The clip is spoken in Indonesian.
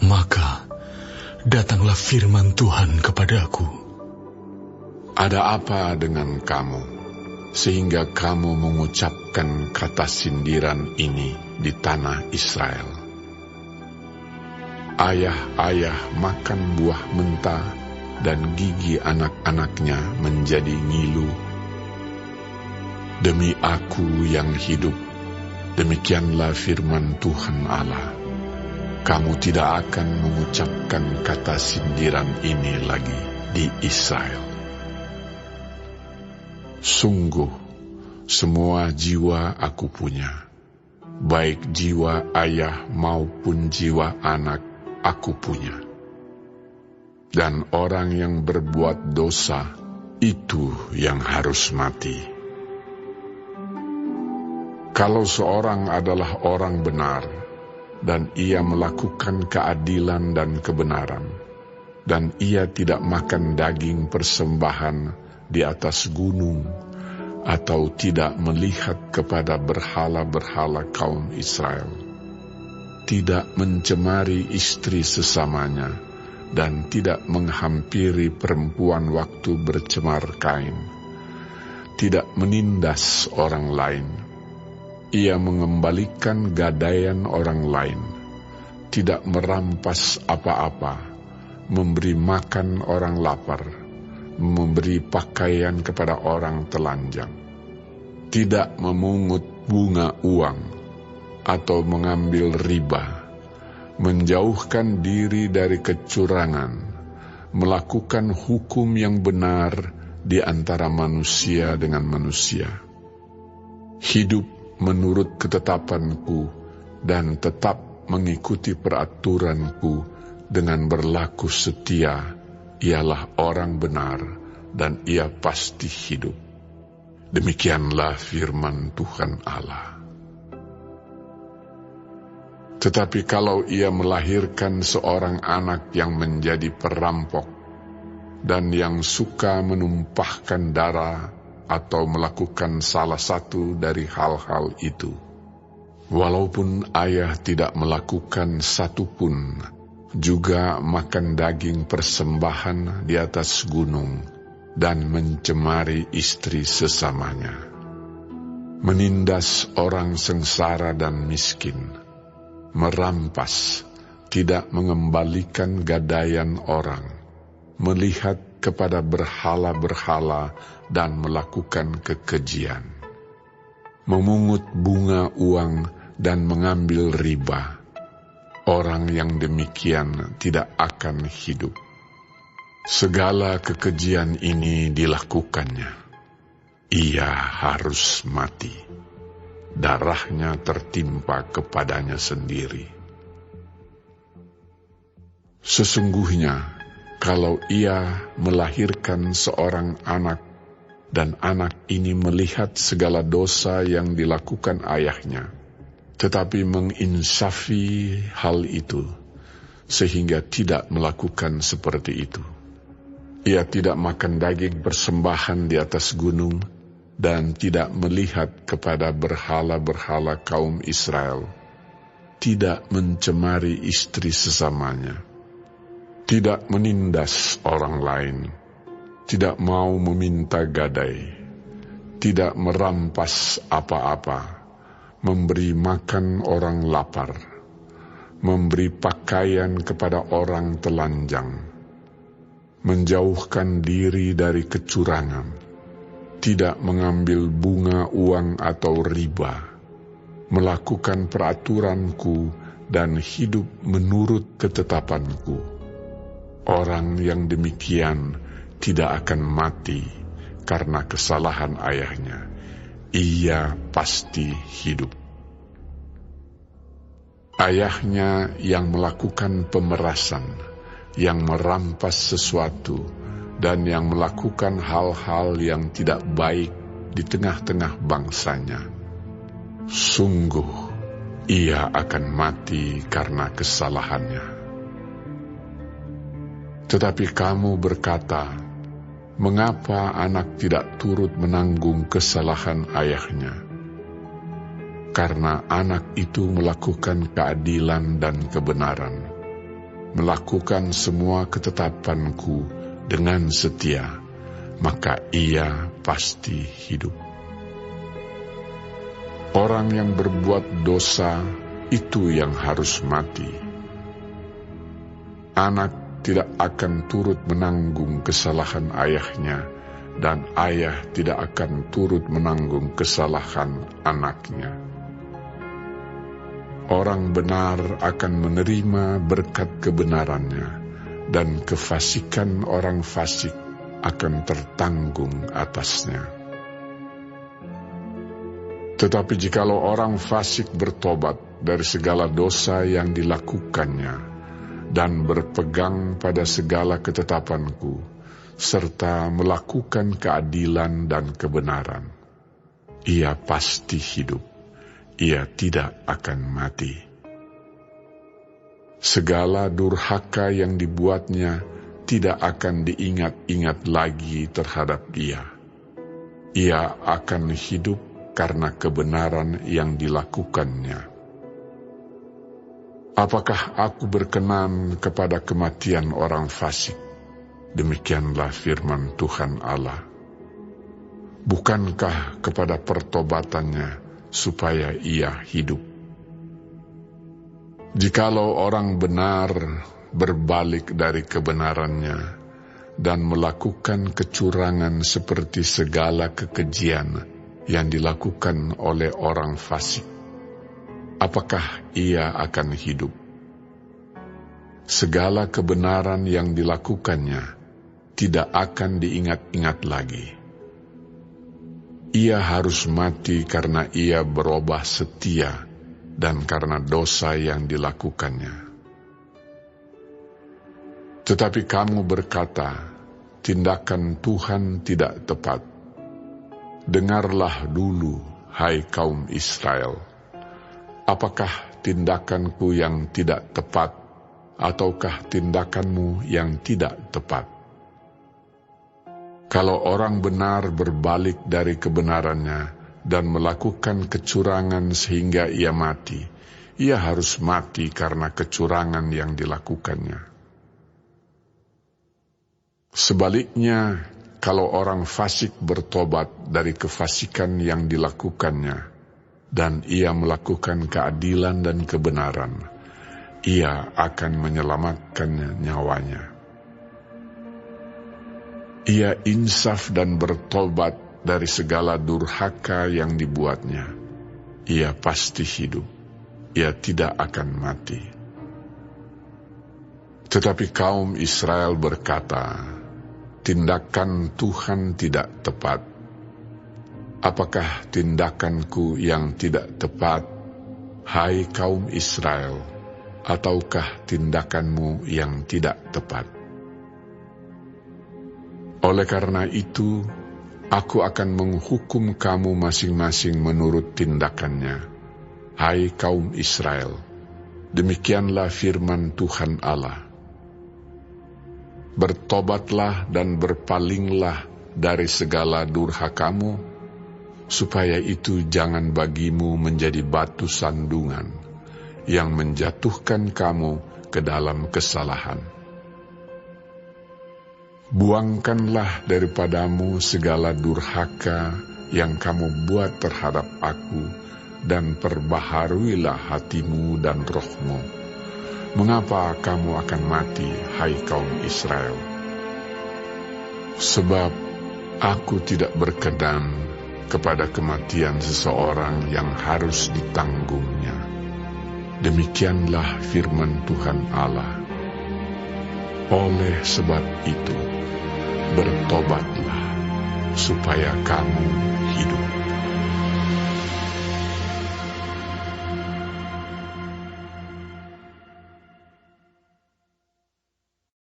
Maka datanglah firman Tuhan kepadaku. Ada apa dengan kamu, sehingga kamu mengucapkan kata sindiran ini di tanah Israel? Ayah-ayah makan buah mentah, dan gigi anak-anaknya menjadi ngilu. Demi Aku yang hidup, demikianlah firman Tuhan Allah, kamu tidak akan mengucapkan kata sindiran ini lagi di Israel. Sungguh, semua jiwa Aku punya, baik jiwa ayah maupun jiwa anak Aku punya. Dan orang yang berbuat dosa, itu yang harus mati. Kalau seorang adalah orang benar, dan ia melakukan keadilan dan kebenaran, dan ia tidak makan daging persembahan di atas gunung, atau tidak melihat kepada berhala-berhala kaum Israel, tidak mencemari istri sesamanya, dan tidak menghampiri perempuan waktu bercemar kain, tidak menindas orang lain, ia mengembalikan gadaian orang lain, tidak merampas apa-apa, memberi makan orang lapar, memberi pakaian kepada orang telanjang, tidak memungut bunga uang, atau mengambil riba, menjauhkan diri dari kecurangan, melakukan hukum yang benar di antara manusia dengan manusia, hidup menurut ketetapan-Ku, dan tetap mengikuti peraturan-Ku dengan berlaku setia, ialah orang benar, dan ia pasti hidup. Demikianlah firman Tuhan Allah. Tetapi kalau ia melahirkan seorang anak yang menjadi perampok, dan yang suka menumpahkan darah, atau melakukan salah satu dari hal-hal itu, walaupun ayah tidak melakukan satu pun, juga makan daging persembahan di atas gunung, dan mencemari istri sesamanya, menindas orang sengsara dan miskin, merampas, tidak mengembalikan gadaian orang, melihat kepada berhala-berhala dan melakukan kekejian, memungut bunga uang dan mengambil riba, orang yang demikian tidak akan hidup. Segala kekejian ini dilakukannya, ia harus mati, darahnya tertimpa kepadanya sendiri. Sesungguhnya, kalau ia melahirkan seorang anak, dan anak ini melihat segala dosa yang dilakukan ayahnya, tetapi menginsafi hal itu, sehingga tidak melakukan seperti itu. Ia tidak makan daging persembahan di atas gunung, dan tidak melihat kepada berhala-berhala kaum Israel, tidak mencemari istri sesamanya, tidak menindas orang lain, tidak mau meminta gadai, tidak merampas apa-apa, memberi makan orang lapar, memberi pakaian kepada orang telanjang, menjauhkan diri dari kecurangan, tidak mengambil bunga uang atau riba, melakukan peraturan-Ku dan hidup menurut ketetapan-Ku. Orang yang demikian tidak akan mati karena kesalahan ayahnya, ia pasti hidup. Ayahnya yang melakukan pemerasan, yang merampas sesuatu, dan yang melakukan hal-hal yang tidak baik di tengah-tengah bangsanya, sungguh ia akan mati karena kesalahannya. Tetapi kamu berkata, mengapa anak tidak turut menanggung kesalahan ayahnya? Karena anak itu melakukan keadilan dan kebenaran, melakukan semua ketetapanku dengan setia, maka ia pasti hidup. Orang yang berbuat dosa itu yang harus mati. Anak tidak akan turut menanggung kesalahan ayahnya, dan ayah tidak akan turut menanggung kesalahan anaknya. Orang benar akan menerima berkat kebenarannya, dan kefasikan orang fasik akan tertanggung atasnya. Tetapi jikalau orang fasik bertobat dari segala dosa yang dilakukannya dan berpegang pada segala ketetapanku, serta melakukan keadilan dan kebenaran, ia pasti hidup, ia tidak akan mati. Segala durhaka yang dibuatnya tidak akan diingat-ingat lagi terhadap dia. Ia akan hidup karena kebenaran yang dilakukannya. Apakah aku berkenan kepada kematian orang fasik? Demikianlah firman Tuhan Allah. Bukankah kepada pertobatannya supaya ia hidup? Jikalau orang benar berbalik dari kebenarannya dan melakukan kecurangan seperti segala kekejian yang dilakukan oleh orang fasik, apakah ia akan hidup? Segala kebenaran yang dilakukannya tidak akan diingat-ingat lagi. Ia harus mati karena ia berubah setia dan karena dosa yang dilakukannya. Tetapi kamu berkata, tindakan Tuhan tidak tepat. Dengarlah dulu, hai kaum Israel. Apakah tindakanku yang tidak tepat, ataukah tindakanmu yang tidak tepat? Kalau orang benar berbalik dari kebenarannya dan melakukan kecurangan sehingga ia mati, ia harus mati karena kecurangan yang dilakukannya. Sebaliknya, kalau orang fasik bertobat dari kefasikan yang dilakukannya, dan ia melakukan keadilan dan kebenaran, ia akan menyelamatkan nyawanya. Ia insaf dan bertobat dari segala durhaka yang dibuatnya. Ia pasti hidup, ia tidak akan mati. Tetapi kaum Israel berkata, tindakan Tuhan tidak tepat. Apakah tindakanku yang tidak tepat, hai kaum Israel, ataukah tindakanmu yang tidak tepat? Oleh karena itu, aku akan menghukum kamu masing-masing menurut tindakannya, hai kaum Israel. Demikianlah firman Tuhan Allah. Bertobatlah dan berpalinglah dari segala durhakamu, supaya itu jangan bagimu menjadi batu sandungan yang menjatuhkan kamu ke dalam kesalahan. Buangkanlah daripadamu segala durhaka yang kamu buat terhadap aku, dan perbaharuilah hatimu dan rohmu. Mengapa kamu akan mati, hai kaum Israel? Sebab aku tidak berkenan kepada kematian seseorang yang harus ditanggungnya. Demikianlah firman Tuhan Allah. Oleh sebab itu, bertobatlah supaya kamu hidup.